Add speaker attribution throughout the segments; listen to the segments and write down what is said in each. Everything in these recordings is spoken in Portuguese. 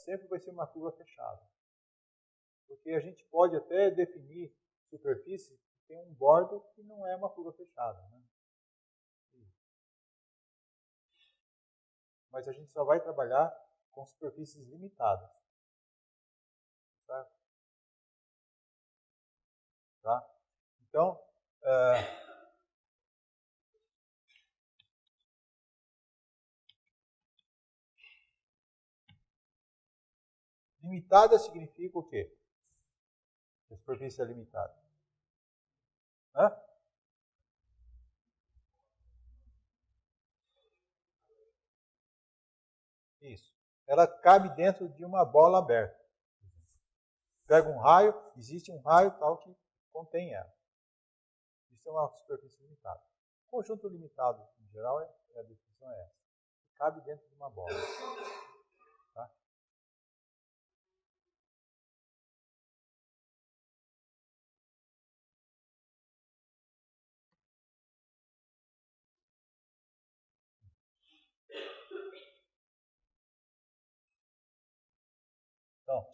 Speaker 1: sempre vai ser uma curva fechada. Porque a gente pode até definir superfície que tem um bordo que não é uma curva fechada. Né? Mas a gente só vai trabalhar com superfícies limitadas. Certo? Tá? Então, limitada significa o quê? A superfície é limitada. Hã? Isso. Ela cabe dentro de uma bola aberta. Pega um raio, existe um raio tal que contém ela. Isso é uma superfície limitada. Conjunto limitado, em geral, a definição é essa. Cabe dentro de uma bola. Tá? Então,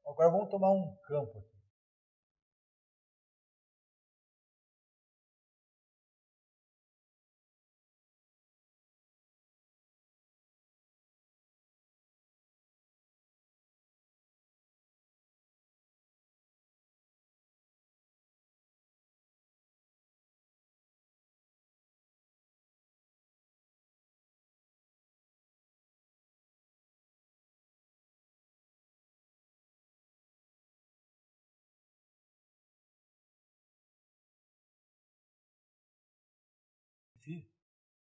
Speaker 1: agora vamos tomar um campo aqui.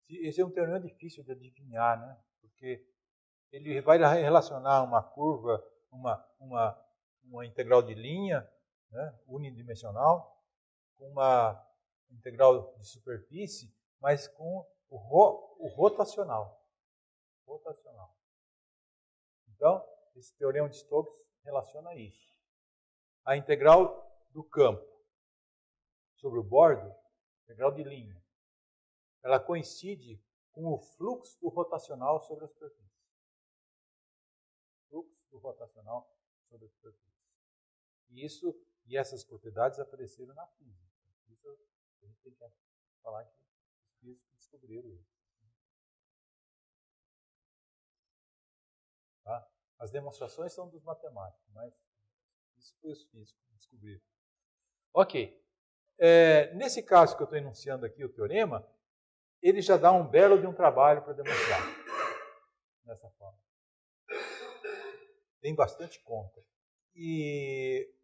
Speaker 1: Esse é um teorema difícil de adivinhar, né? Porque ele vai relacionar uma curva, uma integral de linha, né, unidimensional, com uma integral de superfície, mas com o rotacional. Então, esse teorema de Stokes relaciona isso. A integral do campo sobre o bordo, integral de linha, ela coincide com o fluxo rotacional sobre a superfície. Fluxo rotacional sobre a superfície. E essas propriedades apareceram na física. Isso a gente tem que falar que os físicos descobriram isso. Tá? As demonstrações são dos matemáticos, mas isso foi os físicos que descobriram. Ok. Nesse caso que eu estou enunciando aqui, o teorema, ele já dá um belo de um trabalho para demonstrar. Dessa forma. Tem bastante conta.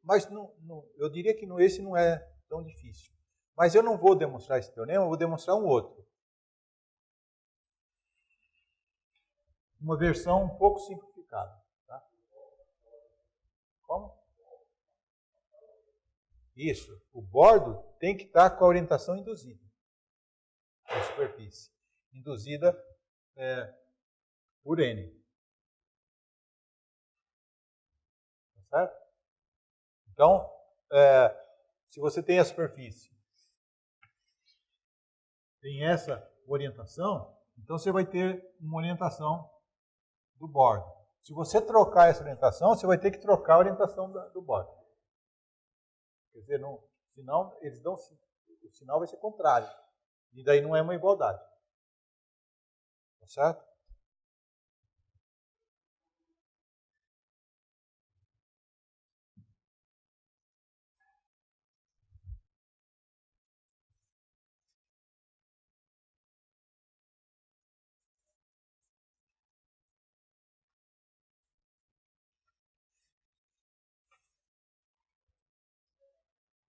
Speaker 1: Mas eu diria que esse não é tão difícil. Mas eu não vou demonstrar esse teorema, eu vou demonstrar um outro. Uma versão um pouco simplificada. Tá? Como? Isso. O bordo tem que estar com a orientação induzida. A superfície. Induzida por N. Tá certo? Então, se você tem a superfície, tem essa orientação, então você vai ter uma orientação do bordo. Se você trocar essa orientação, você vai ter que trocar a orientação do bordo. Quer dizer, senão eles dão, o sinal vai ser contrário. E daí não é uma igualdade. Tá certo?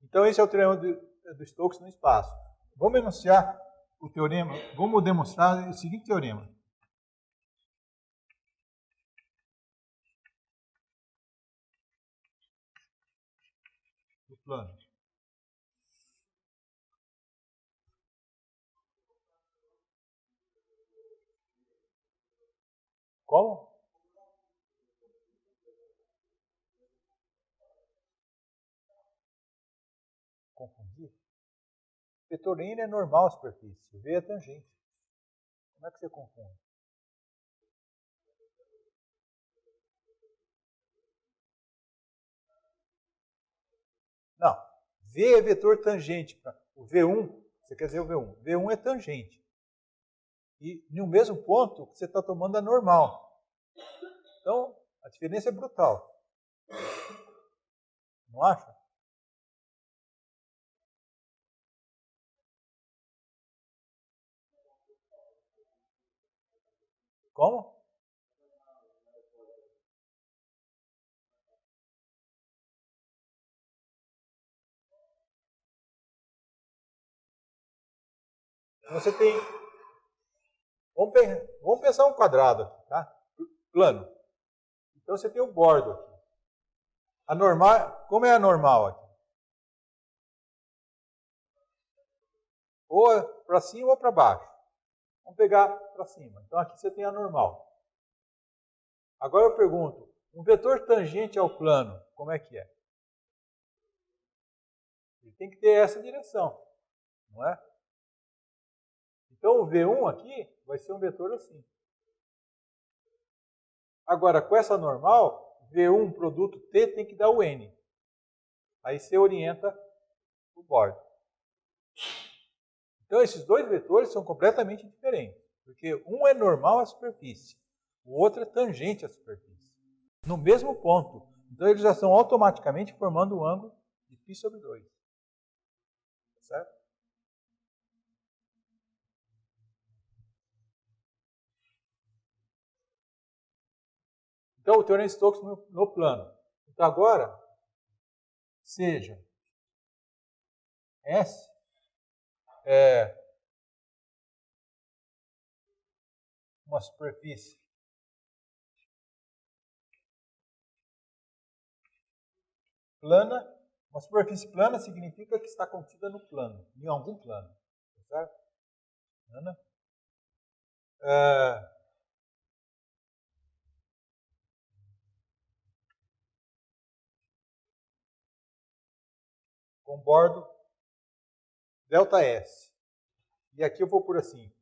Speaker 1: Então esse é o teorema do Stokes no espaço. Vamos enunciar o teorema, vamos demonstrar o seguinte teorema. Do plano. Como? Confundir? Vetor N é normal a superfície, V é tangente. Como é que você confunde? Não, V é vetor tangente. O V1, você quer dizer o V1. V1 é tangente. E no mesmo ponto, você está tomando a normal. Então, a diferença é brutal. Não acha? Como? Você tem... Vamos pensar um quadrado aqui, tá? Plano. Então você tem o bordo aqui. A normal, como é a normal aqui? Ou para cima ou para baixo. Vamos pegar para cima. Então aqui você tem a normal. Agora eu pergunto, um vetor tangente ao plano, como é que é? Ele tem que ter essa direção, não é? Então o V1 aqui vai ser um vetor assim. Agora, com essa normal, V1 produto T tem que dar o N. Aí você orienta o bordo. Então esses dois vetores são completamente diferentes. Porque um é normal à superfície, o outro é tangente à superfície. No mesmo ponto. Então eles já estão automaticamente formando um ângulo de π sobre 2. Certo? Então, o teorema de Stokes no plano. Então, agora, seja S uma superfície plana. Uma superfície plana significa que está contida no plano, em algum plano. Certo? Plana. Com bordo ΔS. E aqui eu vou por assim,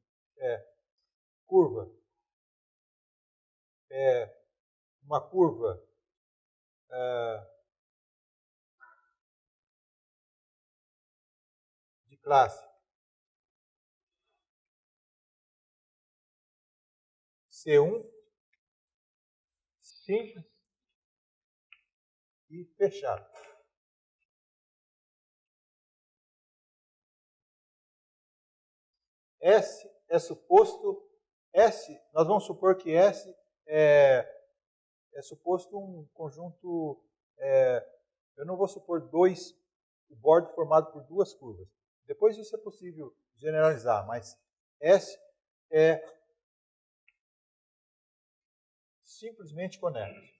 Speaker 1: curva. Uma curva de classe C1, simples e fechado. S é suposto, nós vamos supor que S é suposto um conjunto, eu não vou supor o bordo formado por duas curvas. Depois isso é possível generalizar, mas S é simplesmente conexo.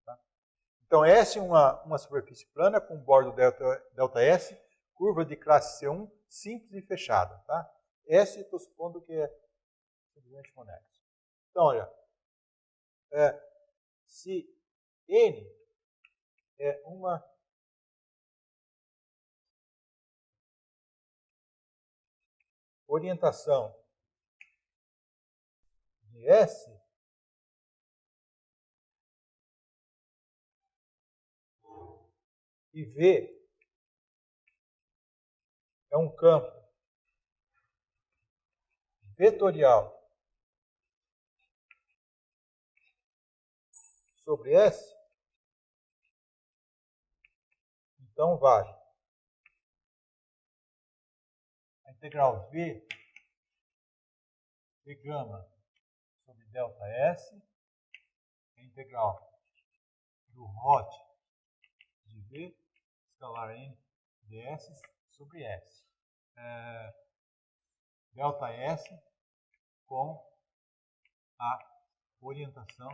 Speaker 1: Tá? Então S é uma superfície plana com bordo ΔS, curva de classe C1, simples e fechada. Tá? S estou supondo que é simplesmente conexo. Então, olha, se N é uma orientação de S, e V é um campo vetorial sobre S, então vale a integral V gama sobre ΔS, a integral do ROT de V, escalar N ds sobre S. ΔS com a orientação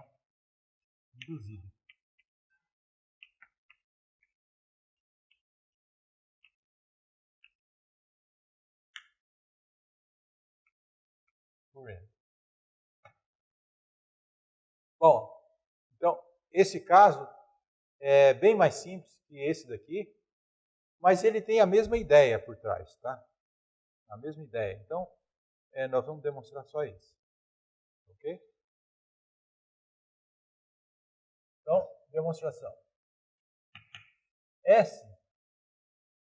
Speaker 1: induzida. Por N. Bom, então, esse caso é bem mais simples que esse daqui, mas ele tem a mesma ideia por trás, tá? A mesma ideia. Então, nós vamos demonstrar só isso. Ok? Então, demonstração. S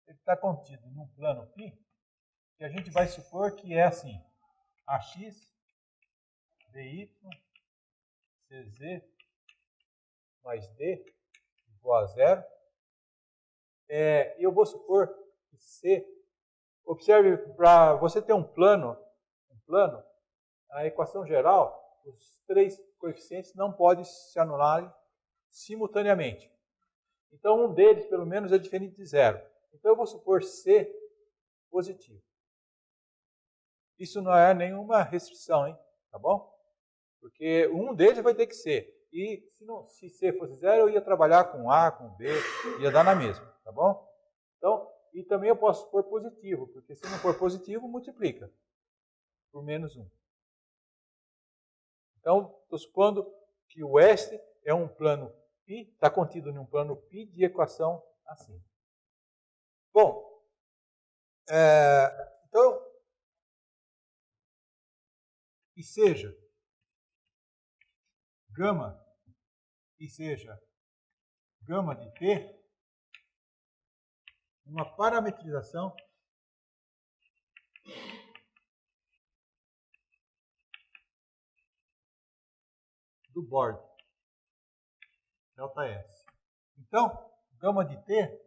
Speaker 1: está contido num plano π, que a gente vai supor que é assim: ax, dy, cz mais d igual a zero. Eu vou supor que C, observe, para você ter um plano, a equação geral, os três coeficientes não podem se anular simultaneamente. Então, um deles, pelo menos, é diferente de zero. Então, eu vou supor C positivo. Isso não é nenhuma restrição, hein? Tá bom? Porque um deles vai ter que ser. E se C fosse zero, eu ia trabalhar com A, com B, ia dar na mesma. Tá bom? Então, e também eu posso supor positivo, porque se não for positivo, multiplica por menos 1. Então, estou supondo que o S é um plano π, está contido em um plano π de equação assim. Bom, então, e seja gama de t uma parametrização do bordo, ΔS. Então, gama de t,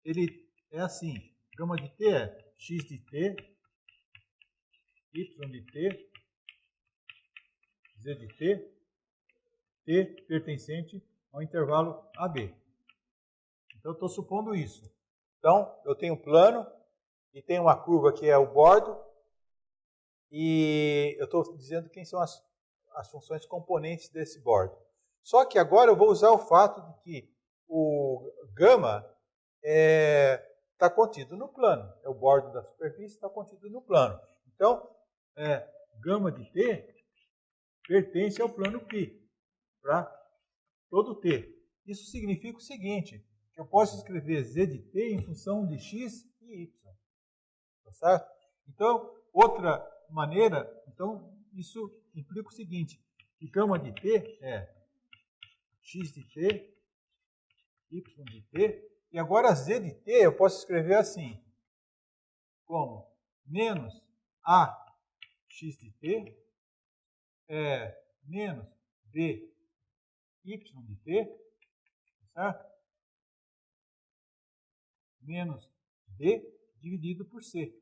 Speaker 1: ele é assim, gama de t é x de t, y de t, z de t, t pertencente ao intervalo AB. Então, eu estou supondo isso. Então, eu tenho um plano e tem uma curva que é o bordo e eu estou dizendo quem são as funções componentes desse bordo. Só que agora eu vou usar o fato de que o gama está contido no plano. É o bordo da superfície, está contido no plano. Então, gama de t pertence ao plano π, para todo t. Isso significa o seguinte, que eu posso escrever z de t em função de x e y. Tá certo? Então, outra maneira, então isso implica o seguinte, que gama de t é x de t, y de t, e agora z de t eu posso escrever assim, como menos a x de t menos b y de t, certo? Menos d dividido por c.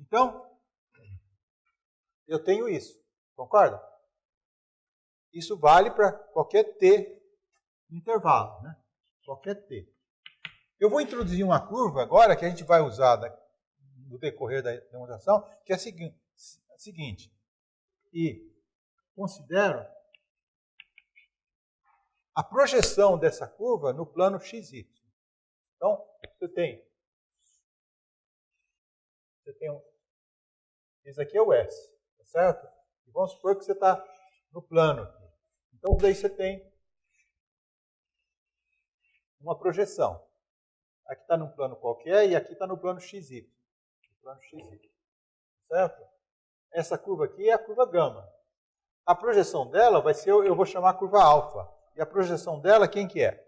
Speaker 1: Então, eu tenho isso, concorda? Isso vale para qualquer t intervalo, né? Qualquer t. Eu vou introduzir uma curva agora que a gente vai usar no decorrer da demonstração, que é a seguinte. E considero a projeção dessa curva no plano xy. Então, você tem esse aqui é o S, tá certo? E vamos supor que você está no plano aqui. Então, daí você tem uma projeção. Aqui está num plano qualquer e aqui está no plano XY. Certo? Essa curva aqui é a curva gama. A projeção dela vai ser, eu vou chamar a curva alfa. E a projeção dela, quem que é?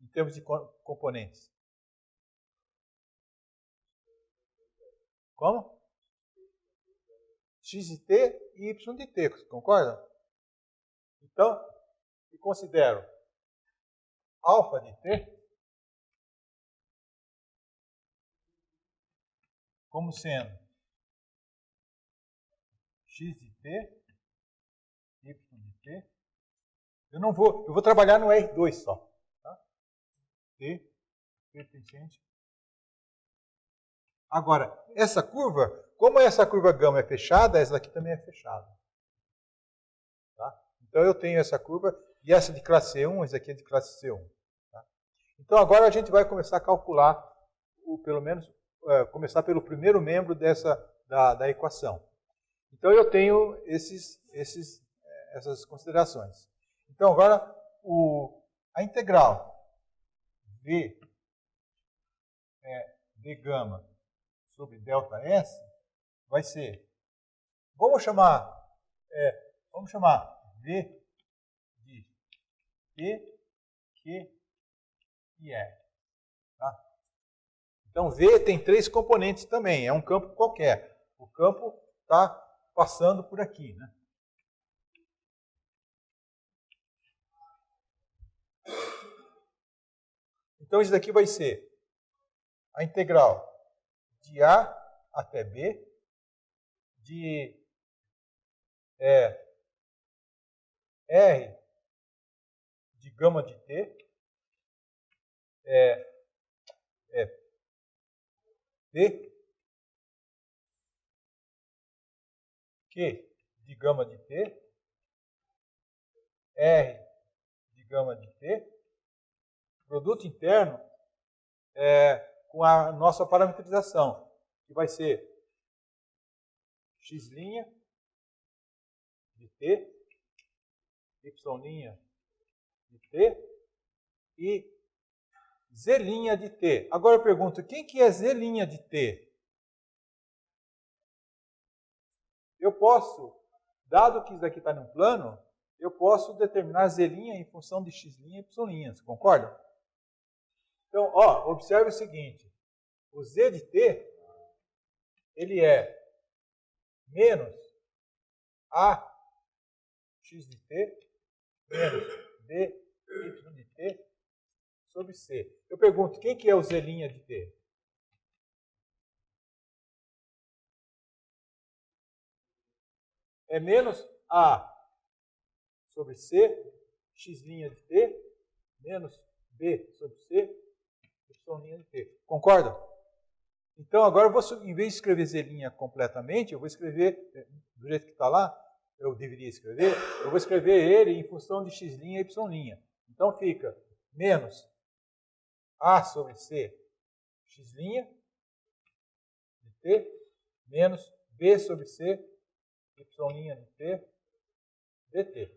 Speaker 1: Em termos de componentes. Como? X de t e y de t, concorda? Então, eu considero alfa de t como sendo x de t, y de t. Eu vou trabalhar no R2 só. Tá? T pertencente. Agora, essa curva, como essa curva gama é fechada, essa daqui também é fechada. Tá? Então eu tenho essa curva e essa de classe C1, essa aqui é de classe C1. Tá? Então agora a gente vai começar a calcular, pelo menos, começar pelo primeiro membro da equação. Então eu tenho essas considerações. Então agora a integral V d gama sobre delta S vai ser, vamos chamar V de P, Q e R. Tá? Então, V tem 3 componentes também, é um campo qualquer. O campo está passando por aqui. Né? Então, isso daqui vai ser a integral de A até B, de R de gama de T, P, Q de gama de T, R de gama de T, produto interno com a nossa parametrização, que vai ser x' de T, y' de T e z' de T. Agora eu pergunto, quem que é z' de T? Eu posso, dado que isso daqui está num plano, eu posso determinar z' em função de x' e y'. Você concorda? Então, observe o seguinte. O z de t, ele é menos a x de t menos b y de t sobre c. Eu pergunto, quem que é o z' de t? É menos a sobre c, x' de t, menos b sobre c, y' de t. Concorda? Então, agora, eu vou, em vez de escrever z' completamente, eu vou escrever, do jeito que está lá, eu deveria escrever, eu vou escrever ele em função de x' e y'. Então, fica menos a sobre c, x' de t, menos b sobre c, y' de t, dt.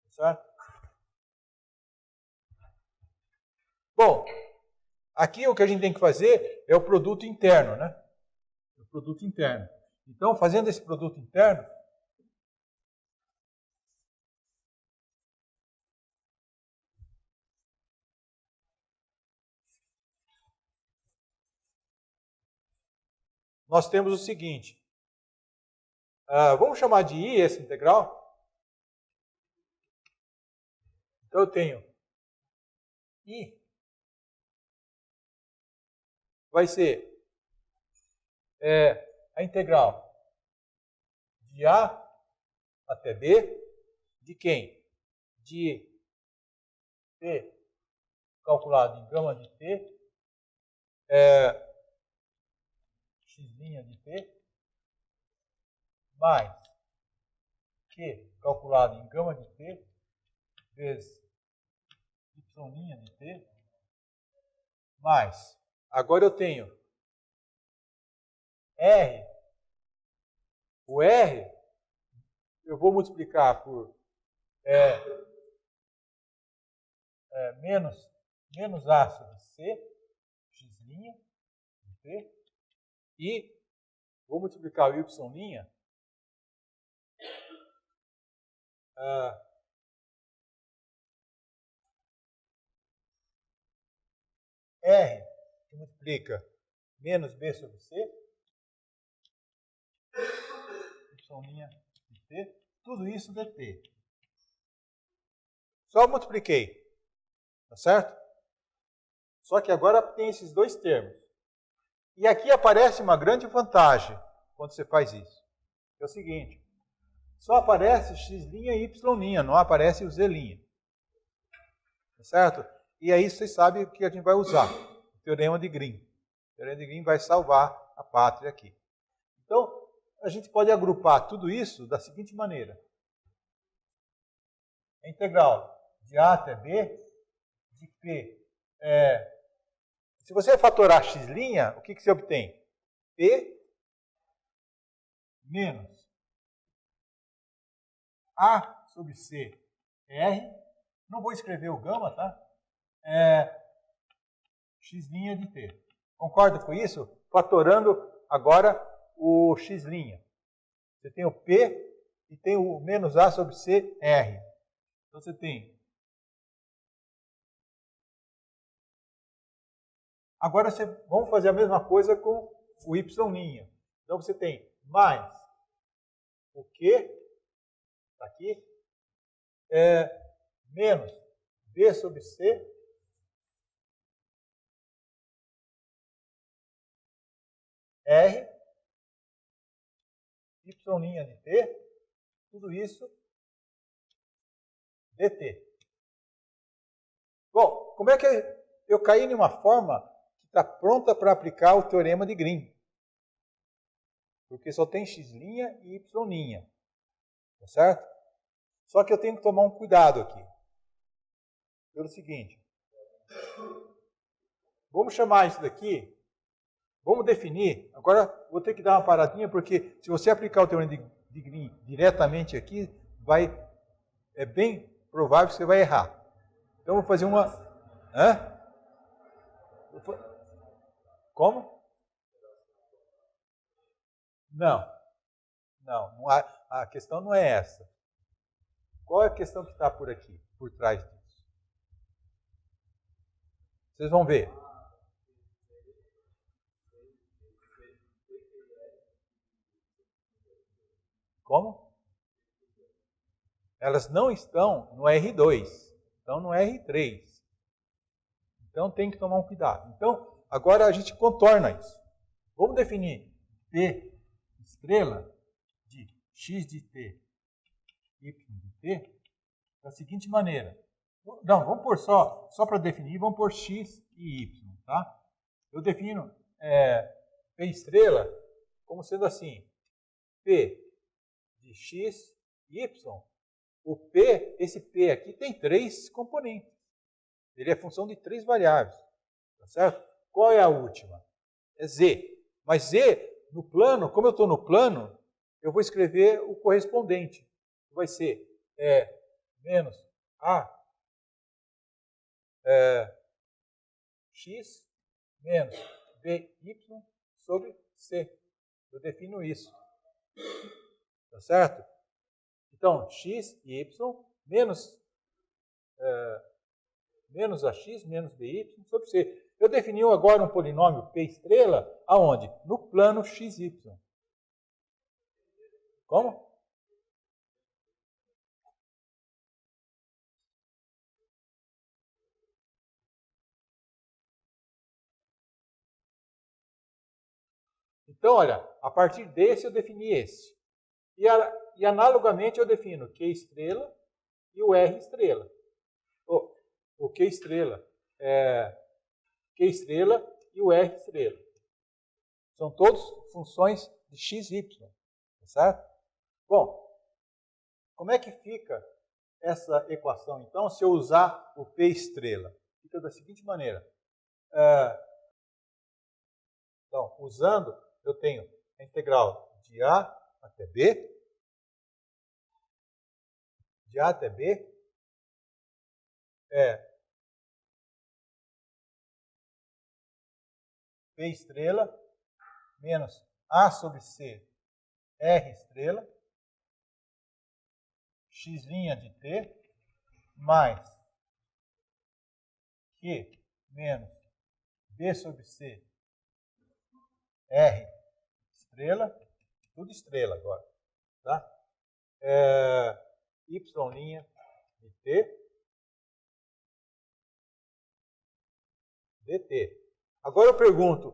Speaker 1: Certo? Bom, aqui o que a gente tem que fazer é o produto interno, né? O produto interno. Então, fazendo esse produto interno, nós temos o seguinte. Vamos chamar de I essa integral? Então, eu tenho I vai ser a integral de A até B de quem? De T calculado em gama de T, x' de T, mais Q calculado em gama de T, vezes y' de T, mais, agora eu tenho R, o R eu vou multiplicar por menos A sobre C, x' de T, e vou multiplicar o y', R, que multiplica menos B sobre C, y' de T, tudo isso dt. Só multipliquei, tá certo? Só que agora tem esses dois termos. E aqui aparece uma grande vantagem quando você faz isso. É o seguinte, só aparece x' e y', não aparece o z'. Tá certo? E aí vocês sabem o que a gente vai usar. O teorema de Green. O teorema de Green vai salvar a pátria aqui. Então, a gente pode agrupar tudo isso da seguinte maneira. A integral de A até B, de P. Se você fatorar x', o que você obtém? P menos A sobre C, R. Não vou escrever o gama, tá? X' de T. Concorda com isso? Fatorando agora o x'. Você tem o P e tem o menos A sobre C, R. Então você tem... Agora vamos fazer a mesma coisa com o y'. Então você tem mais o Q, está aqui, menos B sobre C, R, y' de T, tudo isso dt. Bom, como é que eu caí em uma forma que está pronta para aplicar o teorema de Green? Porque só tem x' e y'. Tá certo? Só que eu tenho que tomar um cuidado aqui. Pelo seguinte. Vamos chamar isso daqui. Vamos definir. Agora vou ter que dar uma paradinha, porque se você aplicar o teorema de Green diretamente aqui, é bem provável que você vai errar. Então vou fazer uma... Hã? Como? Não. Não, a questão não é essa. Qual é a questão que está por aqui, por trás disso? Vocês vão ver. Como? Elas não estão no R2, estão no R3. Então tem que tomar um cuidado. Então, agora a gente contorna isso. Vamos definir P estrela de x de t, y de t, da seguinte maneira. Não, vamos pôr só para definir, vamos pôr x e y, tá? Eu defino P estrela como sendo assim, P de x, y. O P, esse P aqui tem 3 componentes. Ele é função de 3 variáveis, tá certo? Qual é a última? É z. Mas z, no plano, como eu estou no plano, eu vou escrever o correspondente. Vai ser menos a x menos by sobre c. Eu defino isso. Tá certo? Então, x e y menos ax menos by sobre c. Eu defini agora um polinômio p estrela aonde? No plano xy. Como? Então, olha, a partir desse eu defini esse. E analogamente eu defino Q estrela e o R estrela. O Q estrela, Q estrela e o R estrela. São todos funções de x, y. Tá certo? Bom, como é que fica essa equação, então, se eu usar o P estrela? Fica da seguinte maneira. Então, usando, eu tenho a integral de A até B, P estrela menos A sobre C, R estrela, x' de t, mais Q menos B sobre C, R estrela, tudo estrela agora, tá? Y' de t, dt. Agora eu pergunto,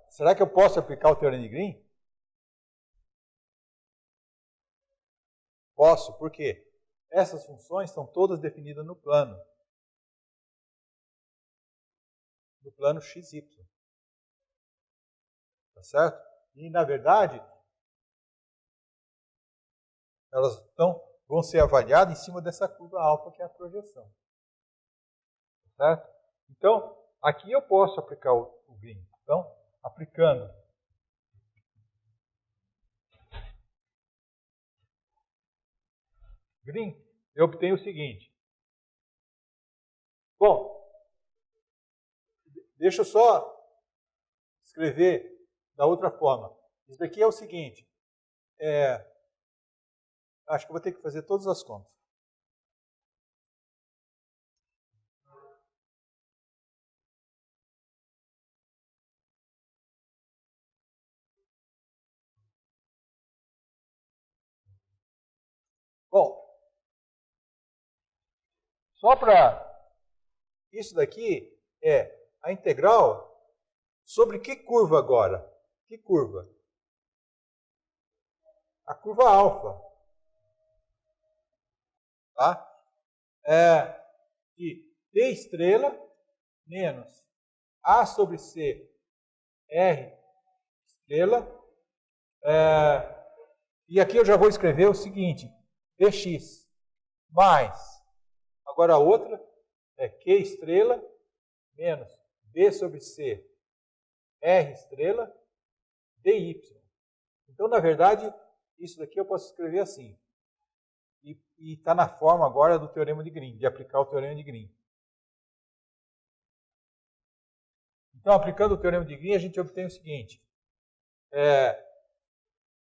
Speaker 1: será que eu posso aplicar o teorema de Green? Posso, por quê? Essas funções estão todas definidas no plano. No plano xy. Tá certo? E, na verdade, elas vão ser avaliadas em cima dessa curva alfa, que é a projeção. Tá certo? Então, aqui eu posso aplicar o Green. Então, aplicando Green, eu obtenho o seguinte. Bom, deixa eu só escrever da outra forma. Isso daqui é o seguinte, acho que eu vou ter que fazer todas as contas. Bom, só para... Isso daqui é a integral sobre que curva agora? Que curva? A curva alfa. Tá? De t estrela menos a sobre c r estrela. E aqui eu já vou escrever o seguinte, dx mais, agora a outra é q estrela menos b sobre c r estrela dy. Então, na verdade, isso daqui eu posso escrever assim. E está na forma agora do teorema de Green, de aplicar o teorema de Green. Então, aplicando o teorema de Green, a gente obtém o seguinte.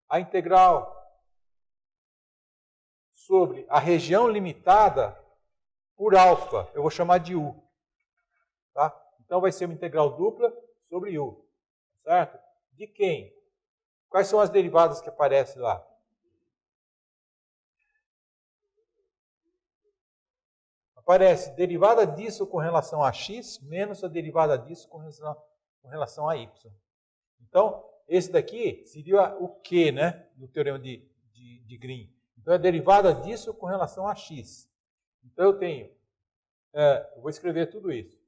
Speaker 1: A integral sobre a região limitada por alfa, eu vou chamar de U. Tá? Então, vai ser uma integral dupla sobre U. Certo? De quem? Quais são as derivadas que aparecem lá? Aparece derivada disso com relação a x menos a derivada disso com relação a y. Então, esse daqui seria o Q, né? No teorema de Green. Então, é a derivada disso com relação a x. Então, eu tenho... eu vou escrever tudo isso.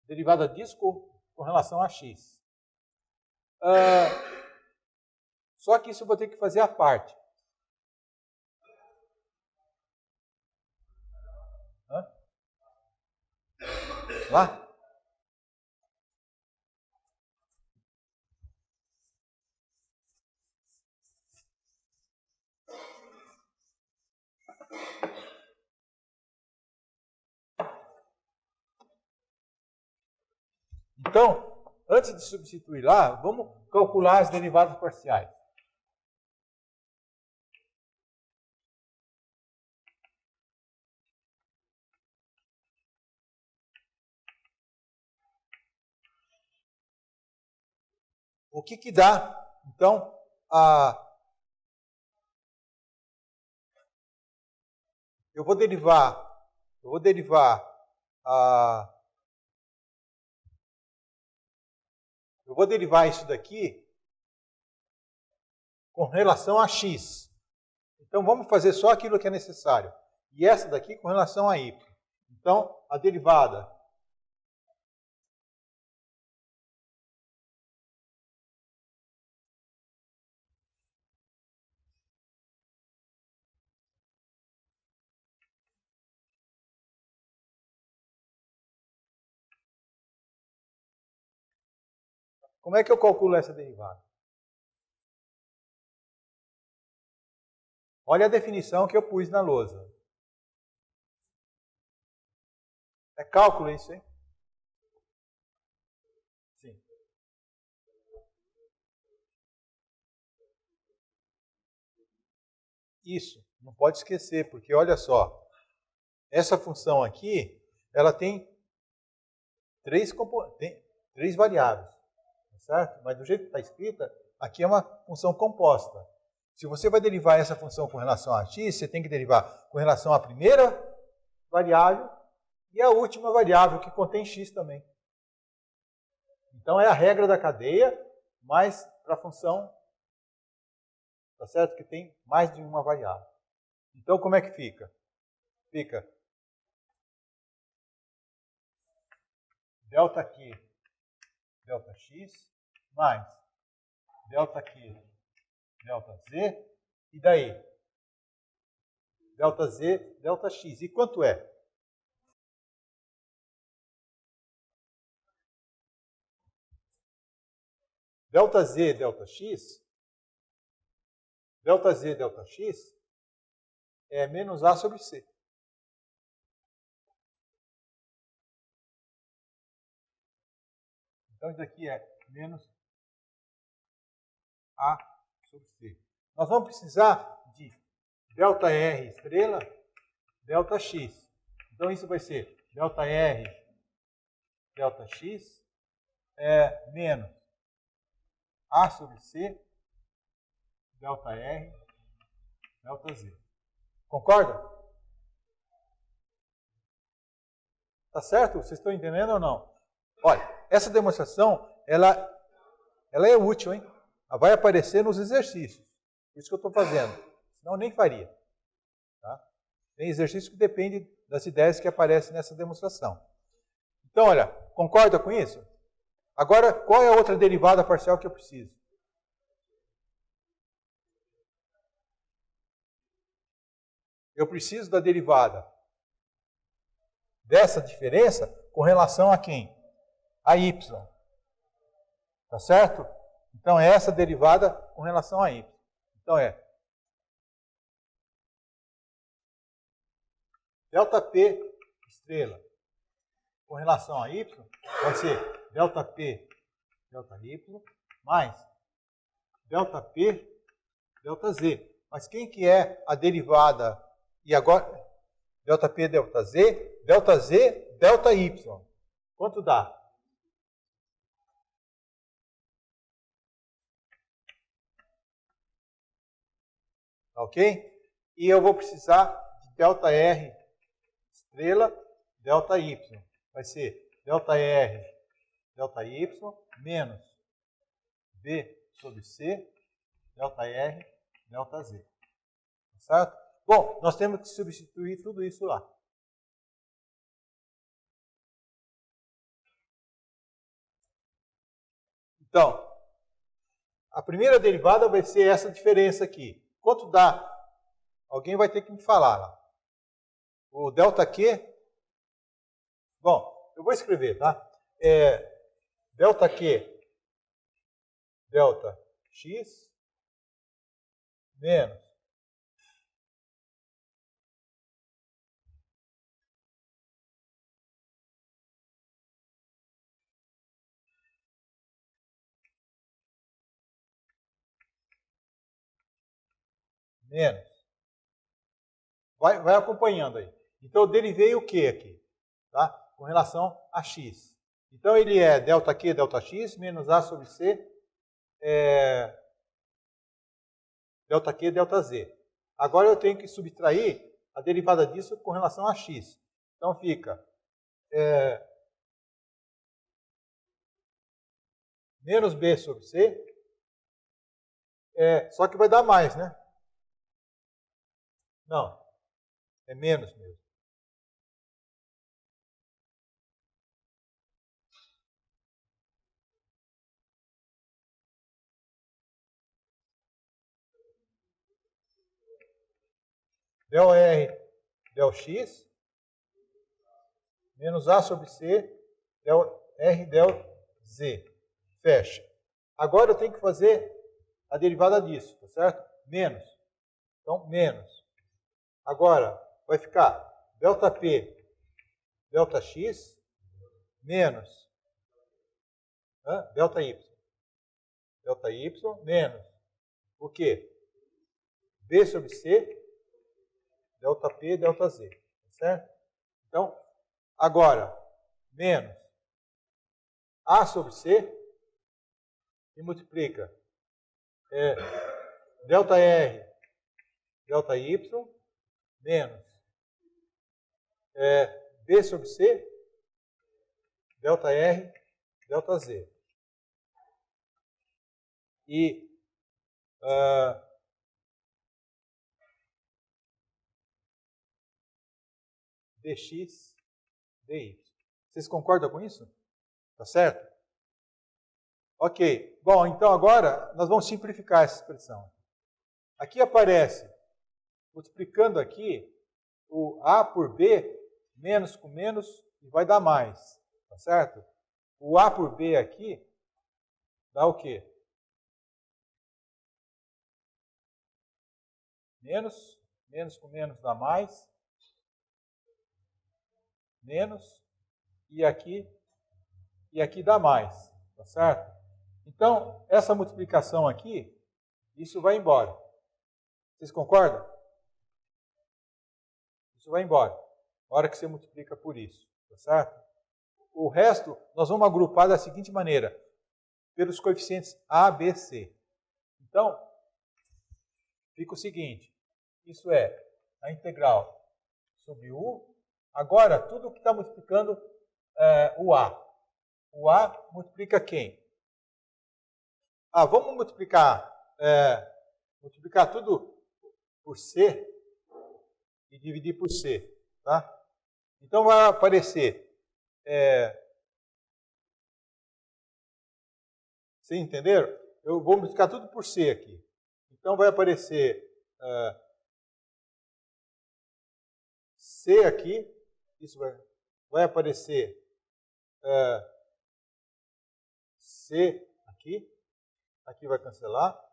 Speaker 1: Derivada disso com relação a x. Só que isso eu vou ter que fazer à parte. Lá? Então, antes de substituir lá, vamos calcular as derivadas parciais. O que dá, então, eu vou derivar isso daqui com relação a x. Então, vamos fazer só aquilo que é necessário. E essa daqui com relação a y. Então, a derivada como é que eu calculo essa derivada? Olha a definição que eu pus na lousa. É cálculo isso, hein? Sim. Isso, não pode esquecer, porque olha só, essa função aqui, ela tem três variáveis, certo? Mas do jeito que está escrita, aqui é uma função composta. Se você vai derivar essa função com relação a x, você tem que derivar com relação à primeira variável e à última variável, que contém x também. Então, é a regra da cadeia, mas para a função, tá certo? Que tem mais de uma variável. Então, como é que fica? Fica delta Q, delta x, mais delta Q, delta z, e daí? Delta z, delta x. E quanto é? Delta z, delta x é menos a sobre c. Então, isso aqui é menos A sobre C. Nós vamos precisar de ΔR estrela, ΔX. Então, isso vai ser ΔR, ΔX, menos A sobre C, ΔR, ΔZ. Concorda? Tá certo? Vocês estão entendendo ou não? Olha, essa demonstração, ela é útil, hein? Ela vai aparecer nos exercícios. Por isso que eu estou fazendo. Senão eu nem faria. Tá? Tem exercício que depende das ideias que aparecem nessa demonstração. Então, olha, concorda com isso? Agora, qual é a outra derivada parcial que eu preciso? Eu preciso da derivada dessa diferença com relação a quem? A y. Tá certo? Então, é essa derivada com relação a y. Então, é ΔP estrela com relação a y vai ser ΔP ΔY mais ΔP ΔZ. Mas quem que é a derivada? E agora, ΔP ΔZ, ΔZ, ΔY. Quanto dá? Ok? E eu vou precisar de ΔR estrela, ΔY. Vai ser ΔR, ΔY, menos B sobre C, ΔR, ΔZ. Tá certo? Bom, nós temos que substituir tudo isso lá. Então, a primeira derivada vai ser essa diferença aqui. Quanto dá? Alguém vai ter que me falar lá. O ΔQ. Bom, eu vou escrever, tá? ΔQ, ΔX, menos vai acompanhando aí. Então, eu derivei o que aqui? Tá? Com relação a x. Então, ele é ΔQ, ΔX, menos A sobre C, ΔQ, ΔZ. Agora, eu tenho que subtrair a derivada disso com relação a x. Então, fica menos B sobre C, só que vai dar mais, né? Não, é menos mesmo. ΔR, ΔX, menos A sobre C, ΔR, ΔZ. Fecha. Agora eu tenho que fazer a derivada disso, tá certo? Menos. Então, menos. Agora, vai ficar ΔP, ΔX, menos ΔY. ΔY, menos o quê? B sobre C, ΔP, ΔZ. Tá certo? Então, agora, menos A sobre C, e multiplica ΔR, ΔY, menos B sobre C, ΔR, ΔZ. E dx, dy. Vocês concordam com isso? Tá certo? Ok. Bom, então agora nós vamos simplificar essa expressão. Aqui aparece, multiplicando aqui, o A por B, menos com menos, e vai dar mais. Tá certo? O A por B aqui dá o quê? Menos, menos com menos dá mais, menos, e aqui dá mais. Tá certo? Então, essa multiplicação aqui Isso vai embora. Vocês concordam? Isso vai embora. Na hora que você multiplica por isso. Tá certo? O resto, nós vamos agrupar da seguinte maneira. Pelos coeficientes A, B, C. Então, fica o seguinte. Isso é a integral sobre U. Agora, tudo que está multiplicando o A. O A multiplica quem? Vamos multiplicar tudo por C e dividir por C. Tá? Então, vai aparecer... Vocês entenderam? Eu vou multiplicar tudo por C aqui. Então, vai aparecer C aqui. Isso vai aparecer C aqui. Aqui vai cancelar.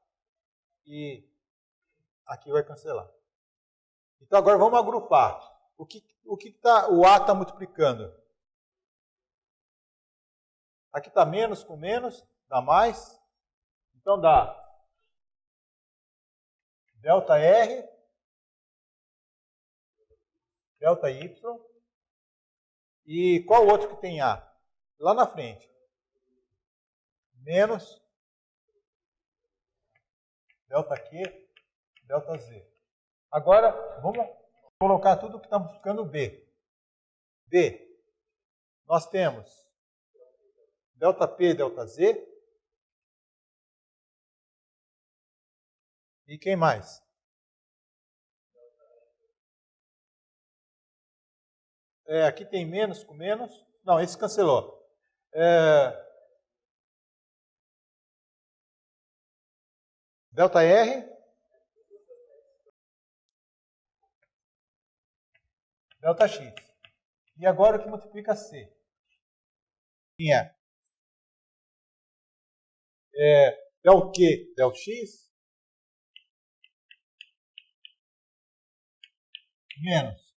Speaker 1: E aqui vai cancelar. Então, agora vamos agrupar. O que o A está multiplicando? Aqui está menos com menos, dá mais. Então, dá delta R, delta Y. E qual outro que tem A? Lá na frente. Menos delta Q, delta Z. Agora, vamos colocar tudo que está multiplicando B. B, nós temos delta P, delta Z. E quem mais? Aqui tem menos com menos. Não, esse cancelou. Delta R. Delta X. E agora o que multiplica C? Quem é? Del Q, del X. Menos.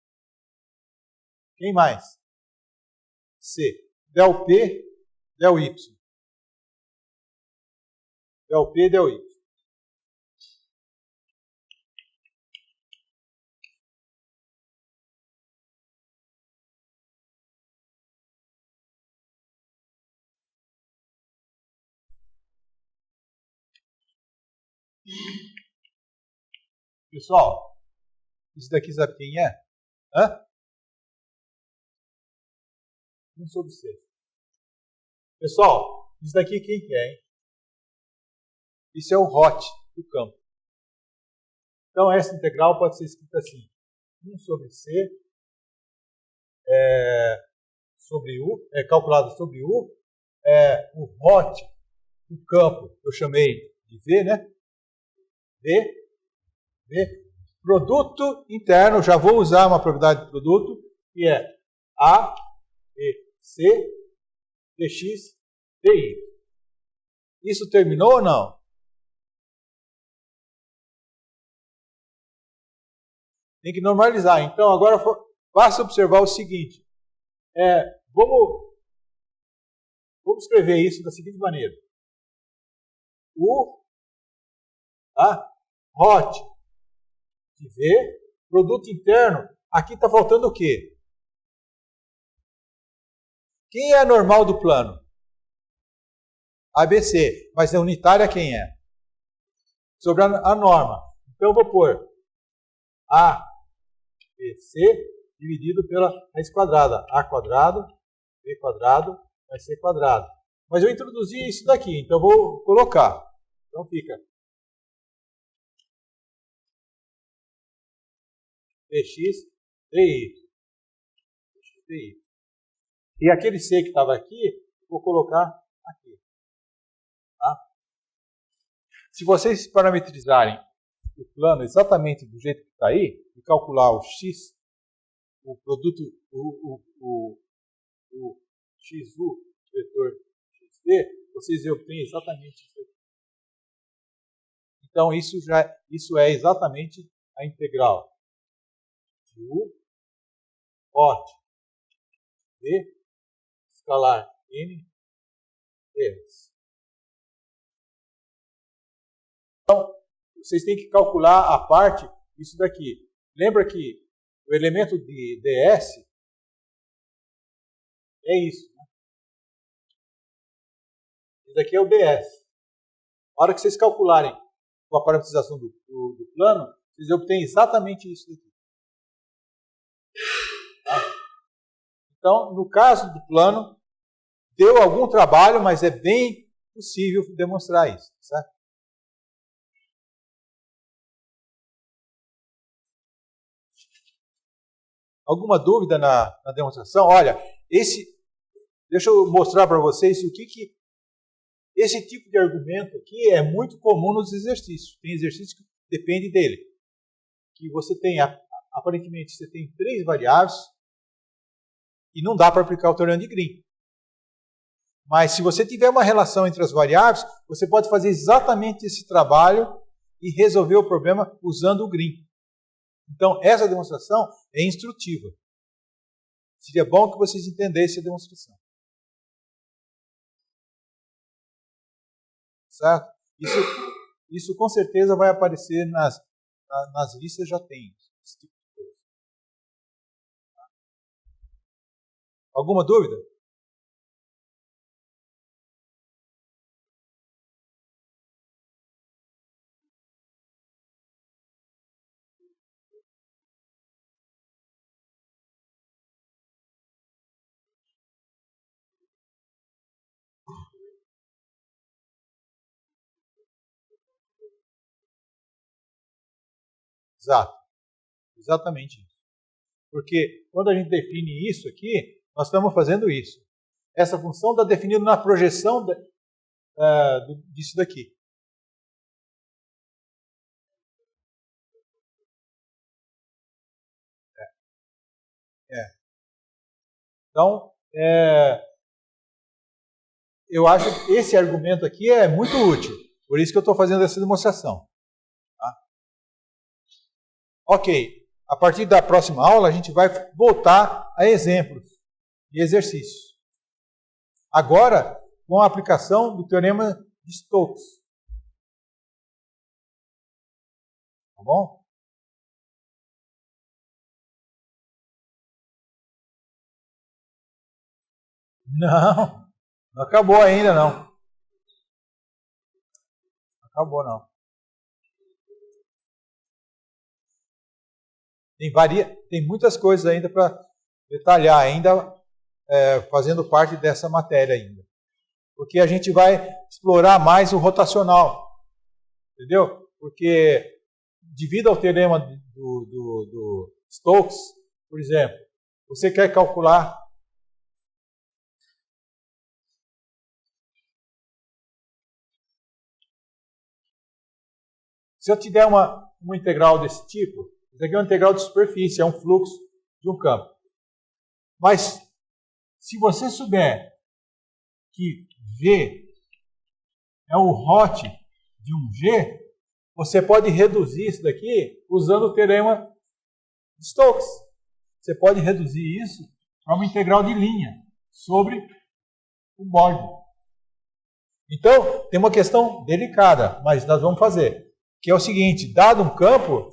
Speaker 1: Quem mais? C. Del P, del Y. Del P, del Y. Pessoal, isso daqui sabe quem é? 1 sobre 6. Pessoal, isso daqui quem que é, hein? Isso é o hot do campo. Então, essa integral pode ser escrita assim. 1 sobre C sobre U, calculado sobre U. O hot do campo, eu chamei de V, né? V. Produto interno, já vou usar uma propriedade de produto, que é A, B, C, dx, dy. Isso terminou ou não? Tem que normalizar. Então, agora basta observar o seguinte. Vamos escrever isso da seguinte maneira. Hot de V, produto interno. Aqui está faltando o quê? Quem é a normal do plano? ABC. Mas a unitária quem é? Sobre a norma. Então eu vou pôr ABC dividido pela raiz quadrada. A quadrado, B quadrado, vai C quadrado. Mas eu introduzi isso daqui, então eu vou colocar. Então fica dx, dy. E aquele C que estava aqui, vou colocar aqui. Tá? Se vocês parametrizarem o plano exatamente do jeito que está aí, e calcular o x, o produto, o xu, vetor xd, vocês obtêm exatamente isso aqui. Então, isso é exatamente a integral de U, hot, V, escalar N, ds. Então, vocês têm que calcular a parte, isso daqui. Lembra que o elemento de ds é isso. Né? Isso daqui é o ds. A hora que vocês calcularem com a parametrização do plano, vocês obtêm exatamente isso daqui. Tá? Então, no caso do plano, deu algum trabalho, mas é bem possível demonstrar isso. Certo? Alguma dúvida na demonstração? Olha, deixa eu mostrar para vocês o que esse tipo de argumento aqui é muito comum nos exercícios. Tem exercícios que dependem dele. Que você tem, aparentemente, você tem 3 variáveis e não dá para aplicar o teorema de Green. Mas se você tiver uma relação entre as variáveis, você pode fazer exatamente esse trabalho e resolver o problema usando o Green. Então, essa demonstração é instrutiva. Seria bom que vocês entendessem a demonstração. Certo? Isso com certeza vai aparecer nas listas, já tem esse tipo de coisa. Alguma dúvida? Exato. Exatamente isso. Porque quando a gente define isso aqui, nós estamos fazendo isso. Essa função está definida na projeção disso daqui. Então, eu acho que esse argumento aqui é muito útil. Por isso que eu estou fazendo essa demonstração. Tá? Ok. A partir da próxima aula, a gente vai voltar a exemplos e exercícios. Agora, com a aplicação do teorema de Stokes. Tá bom? Não acabou ainda, não. Não acabou, não. Tem muitas coisas ainda para detalhar, ainda fazendo parte dessa matéria ainda. Porque a gente vai explorar mais o rotacional. Entendeu? Porque, devido ao teorema do Stokes, por exemplo, você quer calcular se eu tiver uma integral desse tipo, isso aqui é uma integral de superfície, é um fluxo de um campo. Mas, se você souber que V é o hot de um G, você pode reduzir isso daqui usando o teorema de Stokes. Você pode reduzir isso para uma integral de linha sobre o borde. Então, tem uma questão delicada, mas nós vamos fazer. Que é o seguinte, dado um campo,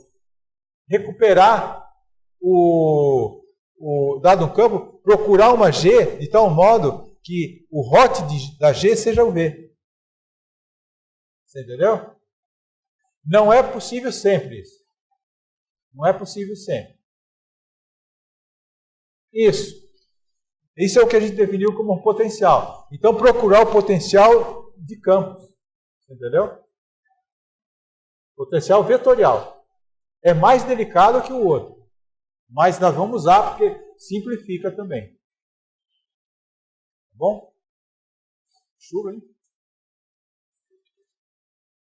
Speaker 1: recuperar dado um campo, procurar uma G de tal modo que o hot da G seja o V. Você entendeu? Não é possível sempre isso. Não é possível sempre. Isso. Isso é o que a gente definiu como um potencial. Então, procurar o potencial de campos. Entendeu? Potencial vetorial. É mais delicado que o outro. Mas nós vamos usar porque simplifica também. Tá bom? Chuva, hein?